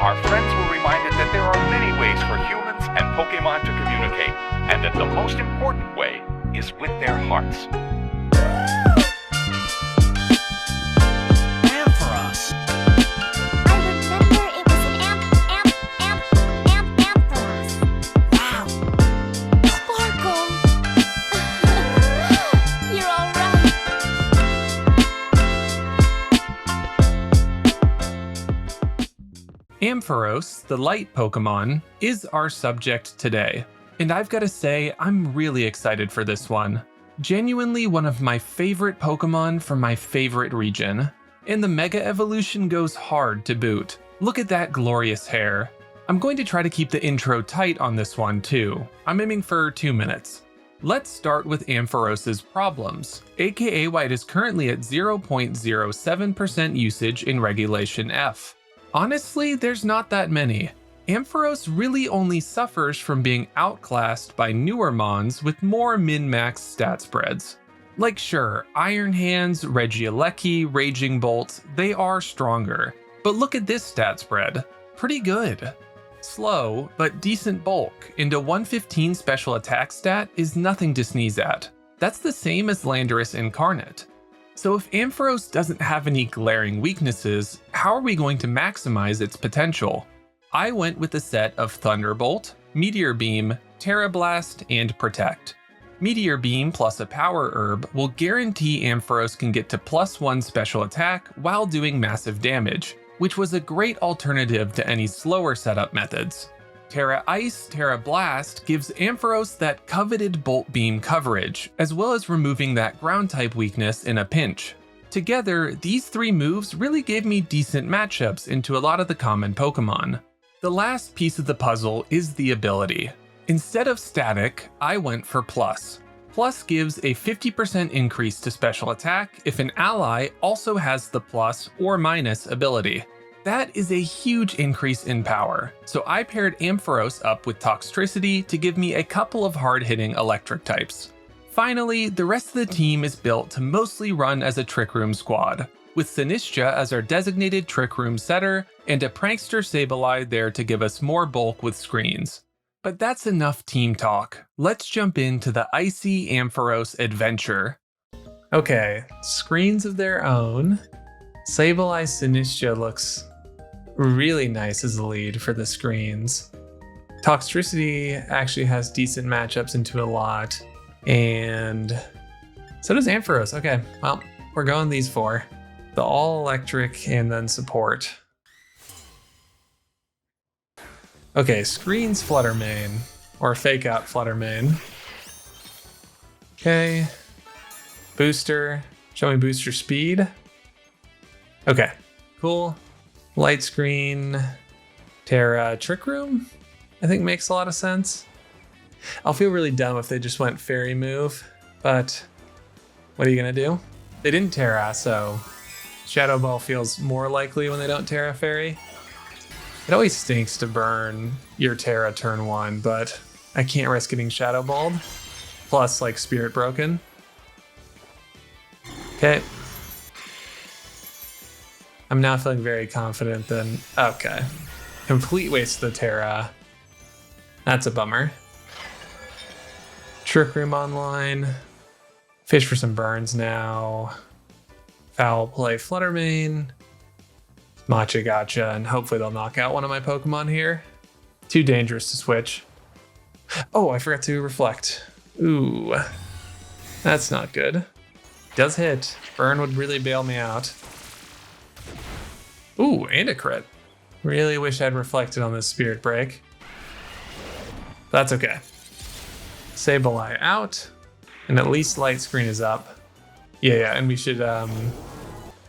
our friends were reminded that there are many ways for humans and Pokémon to communicate, and that the most important way is with their hearts. Ampharos. I remember it was an Ampharos. Wow. Sparkle. You're all right. Ampharos, the light Pokemon, is our subject today. And I've got to say, I'm really excited for this one. Genuinely one of my favorite Pokemon from my favorite region. And the Mega Evolution goes hard to boot. Look at that glorious hair. I'm going to try to keep the intro tight on this one too. I'm aiming for 2 minutes. Let's start with Ampharos's problems, aka why it is currently at 0.07% usage in Regulation F. Honestly, there's not that many. Ampharos really only suffers from being outclassed by newer mons with more min-max stat spreads. Like sure, Iron Hands, Regieleki, Raging Bolt, they are stronger. But look at this stat spread. Pretty good. Slow, but decent bulk, and a 115 special attack stat is nothing to sneeze at. That's the same as Landorus Incarnate. So if Ampharos doesn't have any glaring weaknesses, how are we going to maximize its potential? I went with a set of Thunderbolt, Meteor Beam, Terra Blast, and Protect. Meteor Beam plus a Power Herb will guarantee Ampharos can get to +1 special attack while doing massive damage, which was a great alternative to any slower setup methods. Terra Ice, Terra Blast gives Ampharos that coveted Bolt Beam coverage, as well as removing that ground type weakness in a pinch. Together, these three moves really gave me decent matchups into a lot of the common Pokemon. The last piece of the puzzle is the ability. Instead of static, I went for Plus. Plus gives a 50% increase to special attack if an ally also has the plus or minus ability. That is a huge increase in power, so I paired Ampharos up with Toxtricity to give me a couple of hard-hitting electric types. Finally, the rest of the team is built to mostly run as a Trick Room squad, with Sinistcha as our designated Trick Room setter and a Prankster Sableye there to give us more bulk with screens. But that's enough team talk. Let's jump into the Icy Ampharos adventure. Okay, screens of their own. Sableye Sinistcha looks really nice as the lead for the screens. Toxtricity actually has decent matchups into a lot, and so does Ampharos. Okay, well, we're going these four. The all electric and then support. Okay, screens Flutter Mane, or fake out Flutter Mane. Okay, booster, show me booster speed. Okay, cool. Light Screen, Terra Trick Room, I think makes a lot of sense. I'll feel really dumb if they just went Fairy move, but what are you gonna do? They didn't Terra, so Shadow Ball feels more likely when they don't Terra Fairy. It always stinks to burn your Terra turn 1, but I can't risk getting Shadow Balled. Plus, like, Spirit Broken. Okay. I'm now feeling very confident then. Okay. Complete waste of the Terra. That's a bummer. Trick Room online. Fish for some burns now. Foul play Flutter Mane. Matcha Gotcha, and hopefully they'll knock out one of my Pokemon here. Too dangerous to switch. Oh, I forgot to reflect. Ooh. That's not good. Does hit. Burn would really bail me out. Ooh, and a crit. Really wish I'd reflected on this Spirit Break. That's okay. Sableye out, and at least Light Screen is up. Yeah, and we should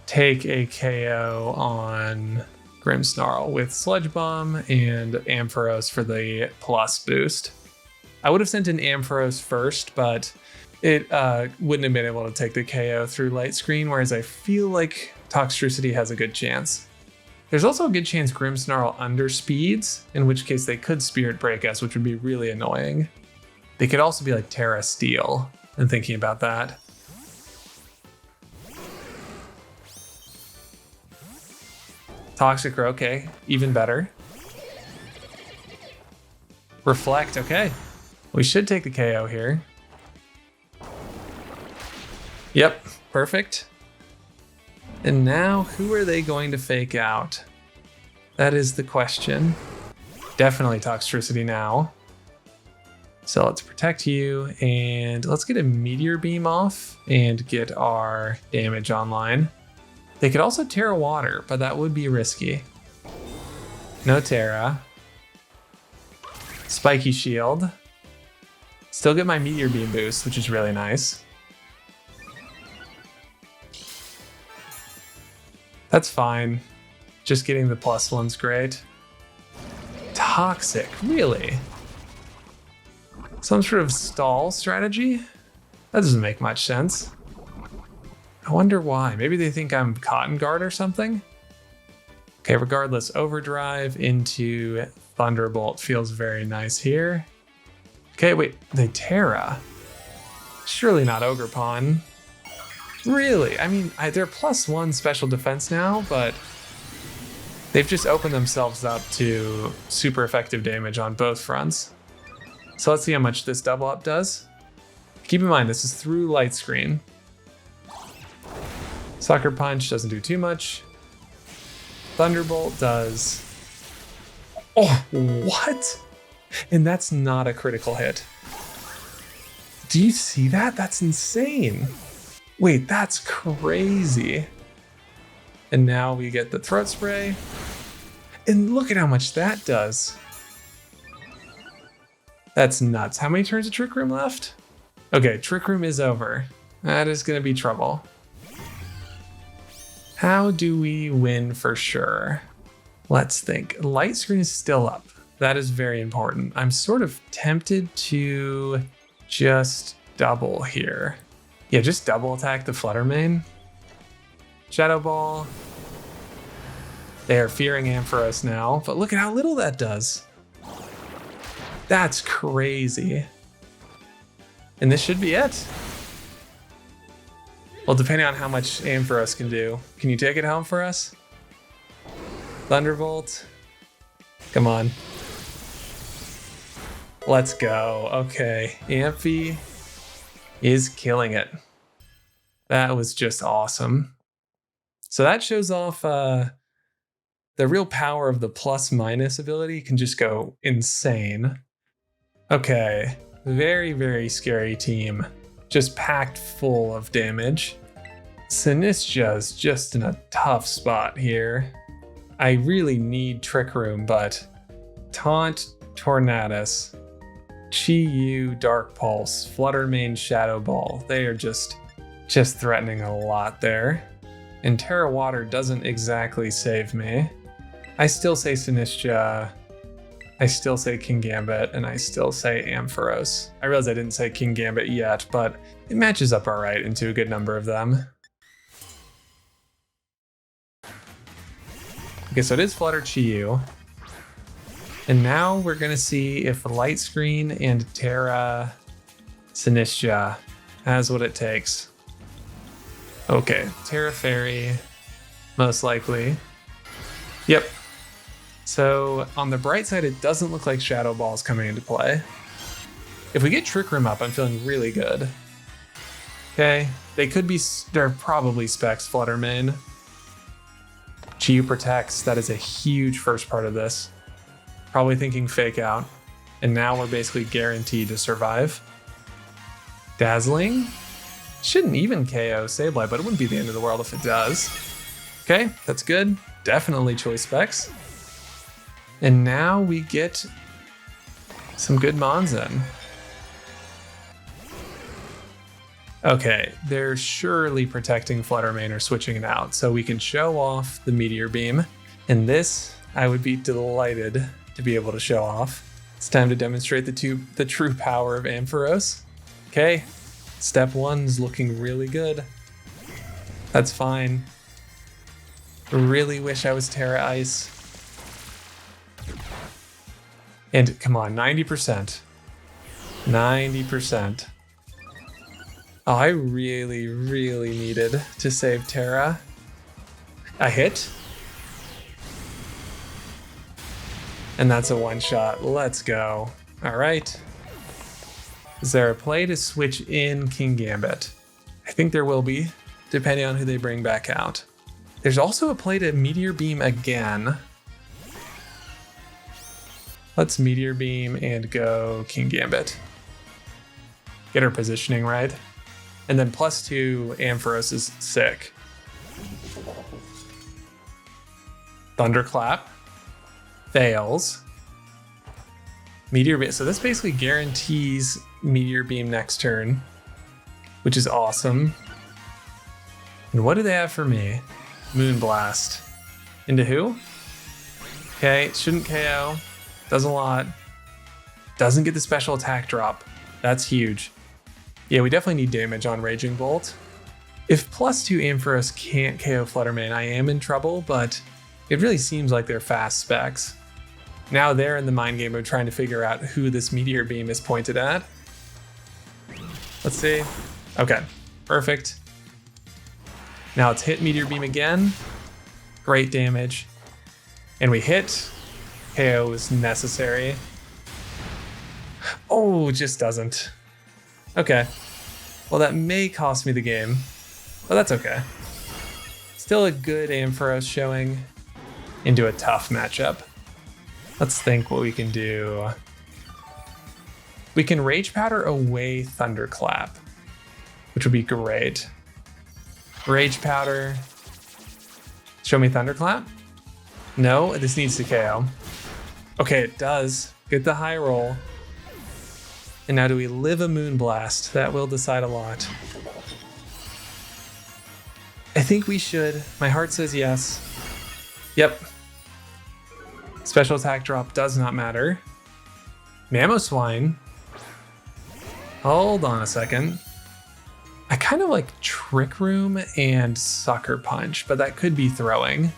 take a KO on Grimmsnarl with Sludge Bomb and Ampharos for the plus boost. I would have sent in Ampharos first, but it wouldn't have been able to take the KO through Light Screen, whereas I feel like Toxtricity has a good chance. There's also a good chance Grimmsnarl underspeeds, in which case they could Spirit Break us, which would be really annoying. They could also be like Terra Steel, and thinking about that. Toxic, okay, even better. Reflect, okay. We should take the KO here. Yep, perfect. And now, who are they going to fake out? That is the question. Definitely Toxtricity now. So let's protect you, and let's get a Meteor Beam off and get our damage online. They could also Terra Water, but that would be risky. No Terra. Spiky Shield. Still get my Meteor Beam boost, which is really nice. That's fine. Just getting the +1's great. Toxic, really? Some sort of stall strategy? That doesn't make much sense. I wonder why. Maybe they think I'm Cotton Guard or something? Okay, regardless, Overdrive into Thunderbolt feels very nice here. Okay, wait, they Terra. Surely not Ogerpon. Really? I mean, they're +1 special defense now, but they've just opened themselves up to super effective damage on both fronts. So let's see how much this double up does. Keep in mind, this is through Light Screen. Sucker Punch doesn't do too much. Thunderbolt does... Oh, what? And that's not a critical hit. Do you see that? That's insane. Wait, that's crazy. And now we get the Throat Spray. And look at how much that does. That's nuts. How many turns of Trick Room left? Okay, Trick Room is over. That is going to be trouble. How do we win for sure? Let's think. Light Screen is still up. That is very important. I'm sort of tempted to just double here. Yeah, just double attack the Fluttermane. Shadow Ball. They are fearing Ampharos now, but look at how little that does. That's crazy. And this should be it. Well, depending on how much Ampharos can do. Can you take it home for us? Thunderbolt. Come on. Let's go. Okay, Amphi is killing it. That was just awesome. So that shows off the real power of the +- ability can just go insane. Okay, very, very scary team. Just packed full of damage. Sinistcha's just in a tough spot here. I really need Trick Room, but Taunt, Tornadus, Chi-Yu, Dark Pulse, Fluttermane, Shadow Ball. They are just threatening a lot there. And Terra Water doesn't exactly save me. I still say Sinistcha, I still say Kingambit, and I still say Ampharos. I realize I didn't say Kingambit yet, but it matches up alright into a good number of them. Okay, so it is Flutter Chi-Yu. And now we're gonna see if Light Screen and Terra Sinistcha has what it takes. Okay, Terra Fairy, most likely. Yep. So on the bright side, it doesn't look like Shadow Ball is coming into play. If we get Trick Room up, I'm feeling really good. Okay, they're probably Specs Fluttermane. Chi-Yu protects, that is a huge first part of this. Probably thinking Fake Out. And now we're basically guaranteed to survive. Dazzling. Shouldn't even KO Sableye, but it wouldn't be the end of the world if it does. Okay, that's good. Definitely Choice Specs. And now we get some good Mons in. Okay, they're surely protecting Fluttermane or switching it out, so we can show off the Meteor Beam. And this, I would be delighted to be able to show off. It's time to demonstrate the true power of Ampharos. Okay, step 1's looking really good. That's fine. Really wish I was Terra Ice. And come on, 90%. 90%. Oh, I really, really needed to save Terra. I hit. And that's a one-shot. Let's go. All right. Is there a play to switch in King Gambit? I think there will be, depending on who they bring back out. There's also a play to Meteor Beam again. Let's Meteor Beam and go King Gambit. Get our positioning right. And then +2 Ampharos is sick. Thunderclap. Fails. Meteor Beam. So this basically guarantees Meteor Beam next turn, which is awesome. And what do they have for me? Moonblast. Into who? Okay, shouldn't KO. Does a lot. Doesn't get the special attack drop. That's huge. Yeah, we definitely need damage on Raging Bolt. If +2 Ampharos can't KO Fluttermane, I am in trouble, but it really seems like they're fast specs. Now they're in the mind game of trying to figure out who this Meteor Beam is pointed at. Let's see. Okay, perfect. Now let's hit Meteor Beam again. Great damage. And we hit. KO is necessary. Oh, just doesn't. Okay. Well, that may cost me the game, but that's okay. Still a good Ampharos showing into a tough matchup. Let's think what we can do. We can Rage Powder away Thunderclap, which would be great. Rage Powder. Show me Thunderclap? No, this needs to KO. Okay, it does. Get the high roll. And now do we live a Moonblast? That will decide a lot. I think we should. My heart says yes. Yep. Special attack drop does not matter. Mamoswine. Hold on a second. I kind of like Trick Room and Sucker Punch, but that could be throwing.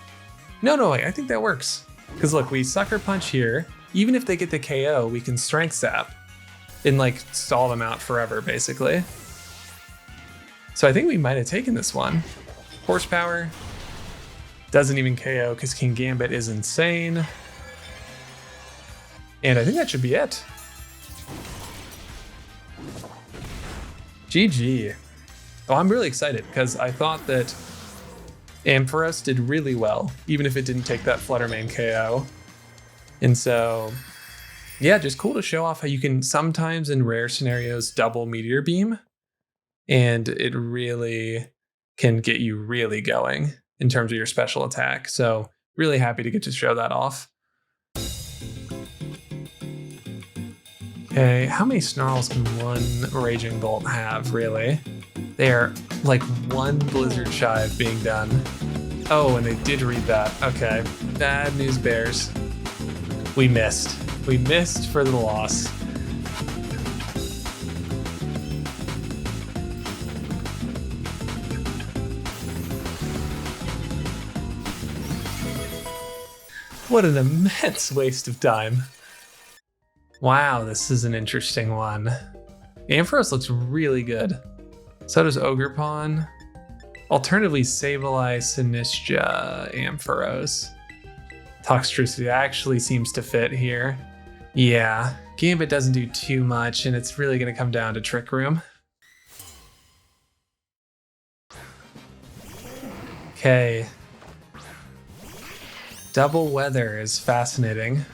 No, wait, I think that works. Because look, we Sucker Punch here. Even if they get the KO, we can Strength Sap and like stall them out forever, basically. So I think we might have taken this one. Horsepower. Doesn't even KO because King Gambit is insane. And I think that should be it. GG. Oh, I'm really excited because I thought that Ampharos did really well, even if it didn't take that Fluttermane KO. And so, yeah, just cool to show off how you can sometimes in rare scenarios double Meteor Beam, and it really can get you really going in terms of your special attack. So really happy to get to show that off. Okay, how many Snarls can one Raging Bolt have, really? They are like one Blizzard shy of being done. Oh, and they did read that. Okay, bad news bears. We missed. We missed for the loss. What an immense waste of time. Wow, this is an interesting one. Ampharos looks really good. So does Ogerpon. Alternatively, Sableye, Sinistcha, Ampharos. Toxtricity actually seems to fit here. Yeah, Gambit doesn't do too much, and it's really going to come down to Trick Room. Okay. Double Weather is fascinating.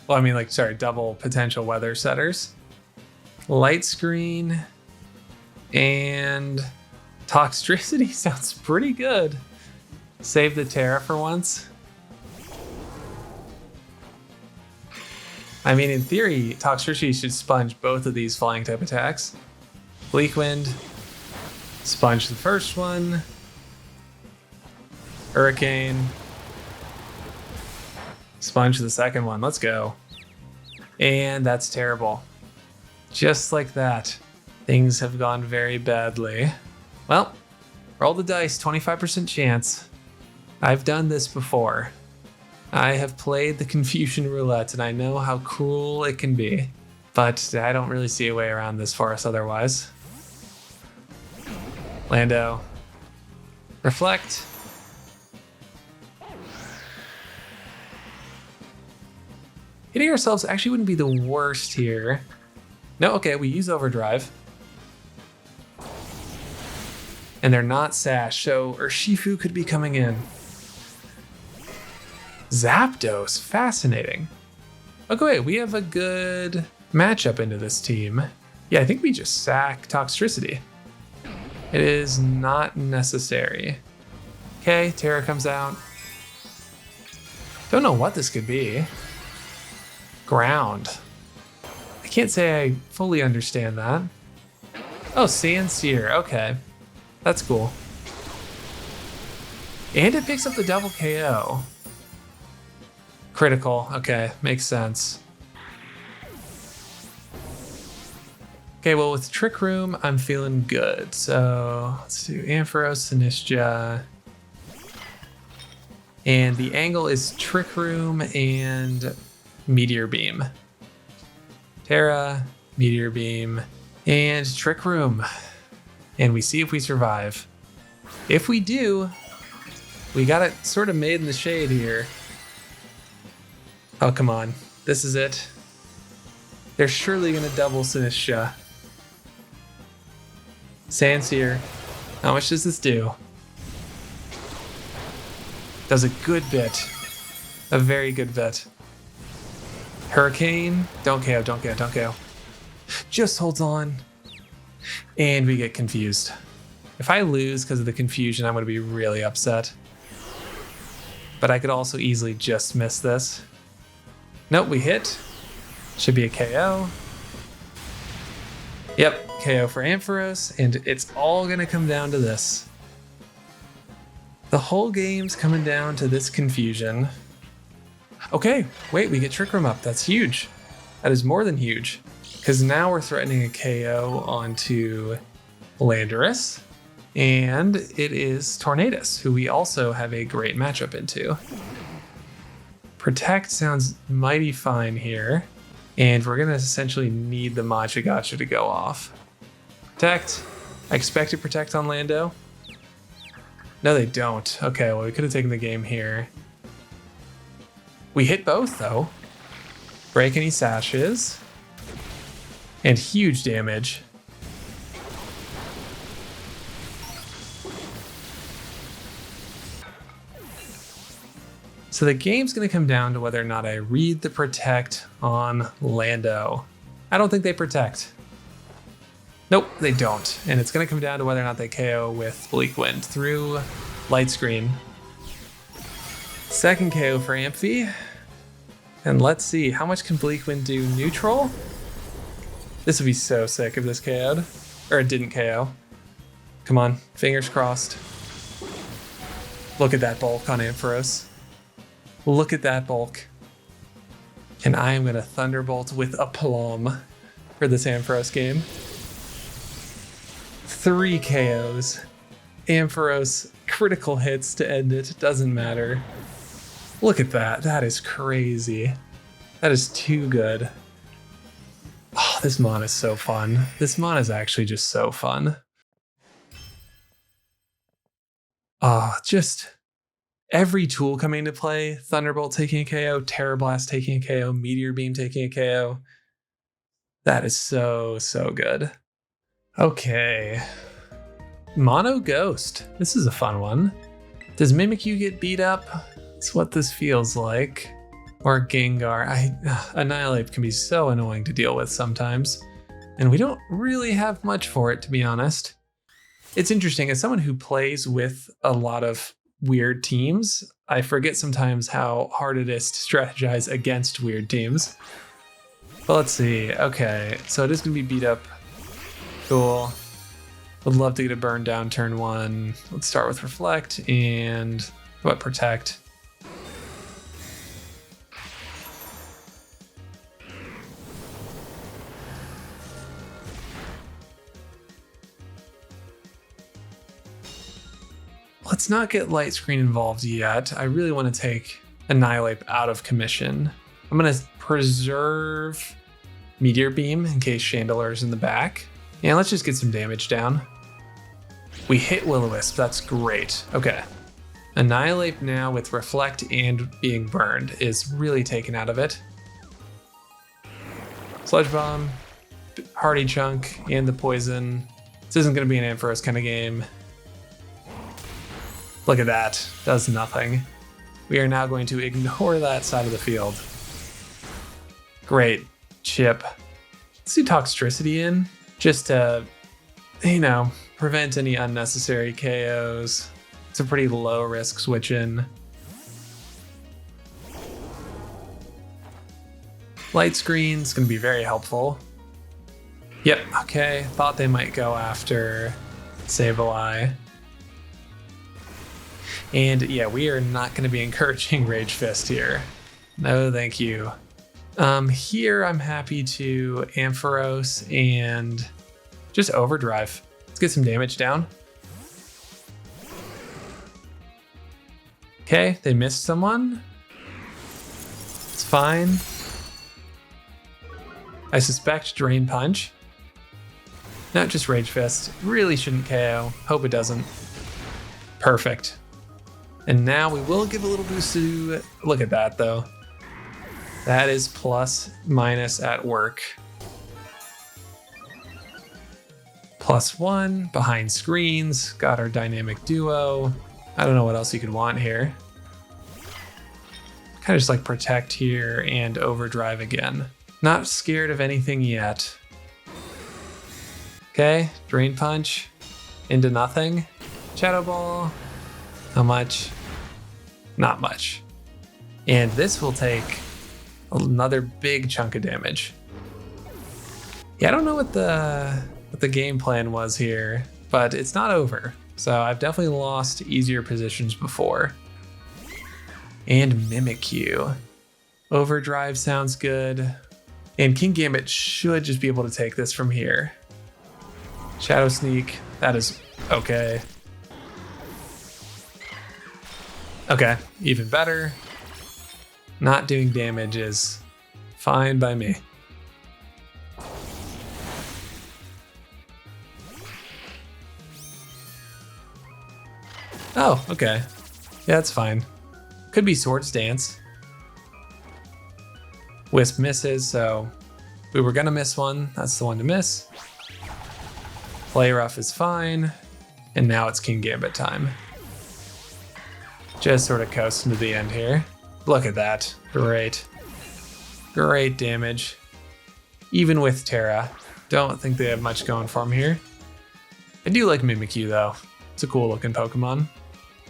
Well, I mean, like, sorry, double potential weather setters. Light Screen and Toxtricity sounds pretty good. Save the Terra for once. I mean, in theory, Toxtricity should sponge both of these flying type attacks. Bleak Wind, sponge the first one. Hurricane, sponge the second one. Let's go. And that's terrible. Just like that. Things have gone very badly. Well, roll the dice, 25% chance. I've done this before. I have played the Confusion Roulette, and I know how cruel it can be. But I don't really see a way around this for us otherwise. Lando. Reflect. Hitting ourselves actually wouldn't be the worst here. No, okay, we use Overdrive. And they're not Sash, so Urshifu could be coming in. Zapdos, fascinating. Okay, wait, we have a good matchup into this team. Yeah, I think we just sack Toxtricity. It is not necessary. Okay, Terra comes out. Don't know what this could be. Ground. I can't say I fully understand that. Oh, Sandsear, okay. That's cool. And it picks up the double KO. Critical, okay, makes sense. Okay, well with Trick Room, I'm feeling good. So let's do Ampharos, Sinistcha. And the angle is Trick Room and Meteor Beam. Terra, Meteor Beam, and Trick Room. And we see if we survive. If we do, we got it sort of made in the shade here. Oh, come on. This is it. They're surely going to double Sinistcha. Sandsear. How much does this do? Does a good bit. A very good bit. Hurricane. Don't KO, don't KO, don't KO. Just holds on. And we get confused. If I lose because of the confusion, I'm going to be really upset. But I could also easily just miss this. Nope, we hit. Should be a KO. Yep, KO for Ampharos, and it's all going to come down to this. The whole game's coming down to this confusion. Okay, wait, we get Trick Room up. That's huge. That is more than huge. Because now we're threatening a KO onto Landorus. And it is Tornadus, who we also have a great matchup into. Protect sounds mighty fine here. And we're going to essentially need the Machagacha to go off. Protect. I expect to protect on Lando. No, they don't. Okay, well, we could have taken the game here. We hit both, though. Break any sashes. And huge damage. So the game's going to come down to whether or not I read the protect on Lando. I don't think they protect. Nope, they don't. And it's going to come down to whether or not they KO with Bleak Wind through Light Screen. Second KO for Amphi. And let's see, how much can Bleak Wind do neutral? This would be so sick if this KO'd. Or it didn't KO. Come on, fingers crossed. Look at that bulk on Ampharos. Look at that bulk. And I am going to Thunderbolt with aplomb for this Ampharos game. 3 KOs. Ampharos critical hits to end it. Doesn't matter. Look at that. That is crazy. That is too good. Oh, this mon is so fun. This mon is actually just so fun. Just every tool coming into play. Thunderbolt taking a KO, Terra Blast taking a KO, Meteor Beam taking a KO. That is so, so good. Okay. Mono Ghost. This is a fun one. Does Mimikyu get beat up? That's what this feels like. Or Gengar. Annihilate can be so annoying to deal with sometimes. And we don't really have much for it, to be honest. It's interesting, as someone who plays with a lot of weird teams, I forget sometimes how hard it is to strategize against weird teams. But let's see. Okay, so it is going to be beat up. Cool. Would love to get a burn down turn 1. Let's start with Reflect and what, Protect. Let's not get Light Screen involved yet. I really want to take Annihilate out of commission. I'm going to preserve Meteor Beam in case Chandeler's in the back. And let's just get some damage down. We hit Will-O-Wisp, that's great. Okay. Annihilate now with Reflect and being burned is really taken out of it. Sludge Bomb, Hardy Chunk, and the Poison. This isn't going to be an Ampharos kind of game. Look at that. Does nothing. We are now going to ignore that side of the field. Great. Chip. Let's do Toxtricity in, just to, prevent any unnecessary KOs. It's a pretty low risk switch in. Light Screen's gonna be very helpful. Yep, okay, thought they might go after Sableye. And yeah, we are not gonna be encouraging Rage Fist here. No, thank you. Here I'm happy to Ampharos and just Overdrive. Let's get some damage down. Okay, they missed someone. It's fine. I suspect Drain Punch. Not just Rage Fist. Really shouldn't KO. Hope it doesn't. Perfect. And now we will give a little boost to... Look at that, though. That is plus minus at work. +1 behind screens. Got our dynamic duo. I don't know what else you could want here. Kind of just like protect here and overdrive again. Not scared of anything yet. Okay, Drain Punch into nothing. Shadow Ball. How much? Not much. And this will take another big chunk of damage. Yeah, I don't know what the game plan was here, but it's not over. So I've definitely lost easier positions before. And Mimikyu. Overdrive sounds good. And King Gambit should just be able to take this from here. Shadow Sneak, that is okay. Okay, even better. Not doing damage is fine by me. Oh, okay. Yeah, that's fine. Could be Swords Dance. Wisp misses, so we were gonna miss one. That's the one to miss. Play Rough is fine. And now it's King Gambit time. Just sort of coasting to the end here. Look at that. Great. Great damage. Even with Terra. Don't think they have much going for him here. I do like Mimikyu though. It's a cool looking Pokemon.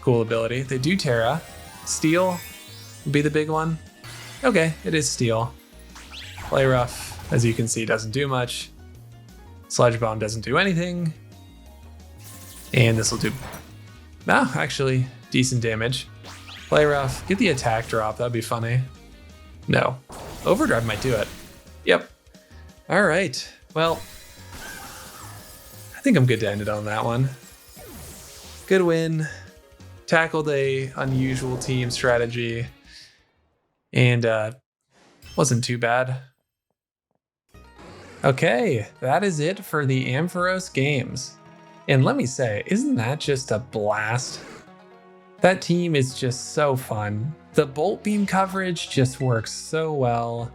Cool ability. They do Terra. Steel would be the big one. Okay, it is Steel. Play Rough, as you can see, doesn't do much. Sludge Bomb doesn't do anything. And this will do, no, actually, decent damage. Play Rough, get the attack drop, that'd be funny. No, Overdrive might do it. Yep. All right, well, I think I'm good to end it on that one. Good win. Tackled a unusual team strategy. And wasn't too bad. Okay, that is it for the Ampharos games. And let me say, isn't that just a blast? That team is just so fun. The Bolt Beam coverage just works so well.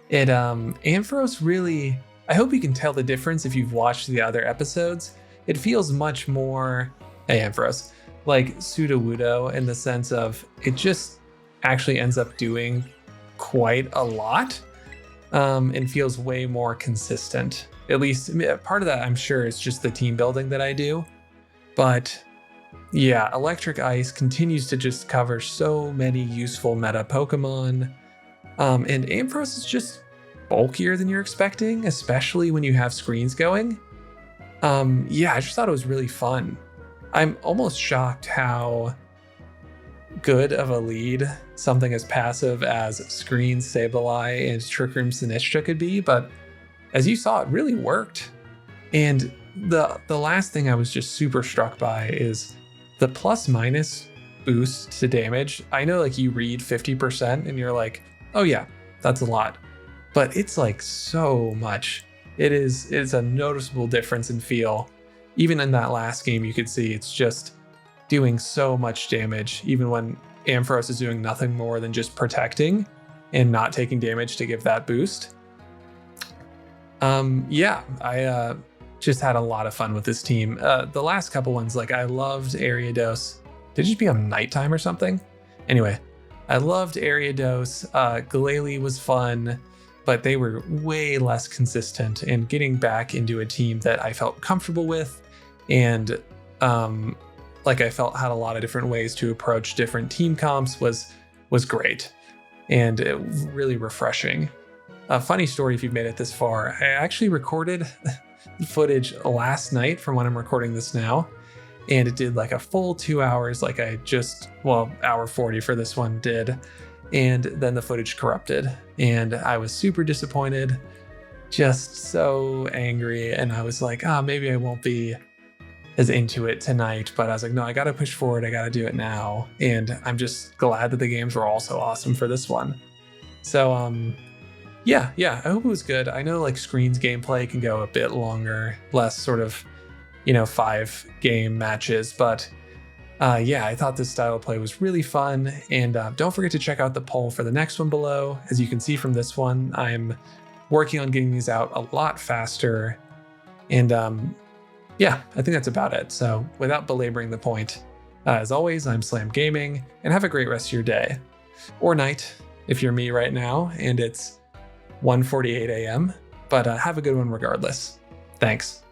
It Ampharos really, I hope you can tell the difference if you've watched the other episodes. It feels much more, hey Ampharos, like Sudowoodo in the sense of it just actually ends up doing quite a lot and feels way more consistent. At least part of that, I'm sure, is just the team building that I do. But yeah, Electric Ice continues to just cover so many useful meta Pokemon. And Ampharos is just bulkier than you're expecting, especially when you have screens going. Yeah, I just thought it was really fun. I'm almost shocked how good of a lead something as passive as Screen, Sableye, and Trick Room Sinistcha could be, but as you saw, it really worked. And the last thing I was just super struck by is the plus-minus boost to damage. I know like you read 50% and you're like, oh yeah, that's a lot. But it's like so much. It's a noticeable difference in feel. Even in that last game, you could see it's just doing so much damage, even when Ampharos is doing nothing more than just protecting and not taking damage to give that boost. Yeah, I just had a lot of fun with this team. The last couple ones, like I loved Ariados. Did it just become nighttime or something? Anyway, I loved Ariados. Glalie was fun, but they were way less consistent. And getting back into a team that I felt comfortable with, and like I felt had a lot of different ways to approach different team comps was great, and it was really refreshing. A funny story if you've made it this far, I actually recorded footage last night from when I'm recording this now, and it did like a full 2 hours, like hour 40 for this one did, and then the footage corrupted, and I was super disappointed, just so angry, and I was like, maybe I won't be as into it tonight, but I was like, no, I gotta push forward, I gotta do it now, and I'm just glad that the games were also awesome for this one. So yeah, I hope it was good. I know like Screen's gameplay can go a bit longer, less sort of, 5 game matches, but yeah, I thought this style of play was really fun. And don't forget to check out the poll for the next one below. As you can see from this one, I'm working on getting these out a lot faster. And yeah, I think that's about it. So without belaboring the point, as always, I'm Slam Gaming, and have a great rest of your day or night if you're me right now and it's 1:48 a.m. But have a good one regardless. Thanks.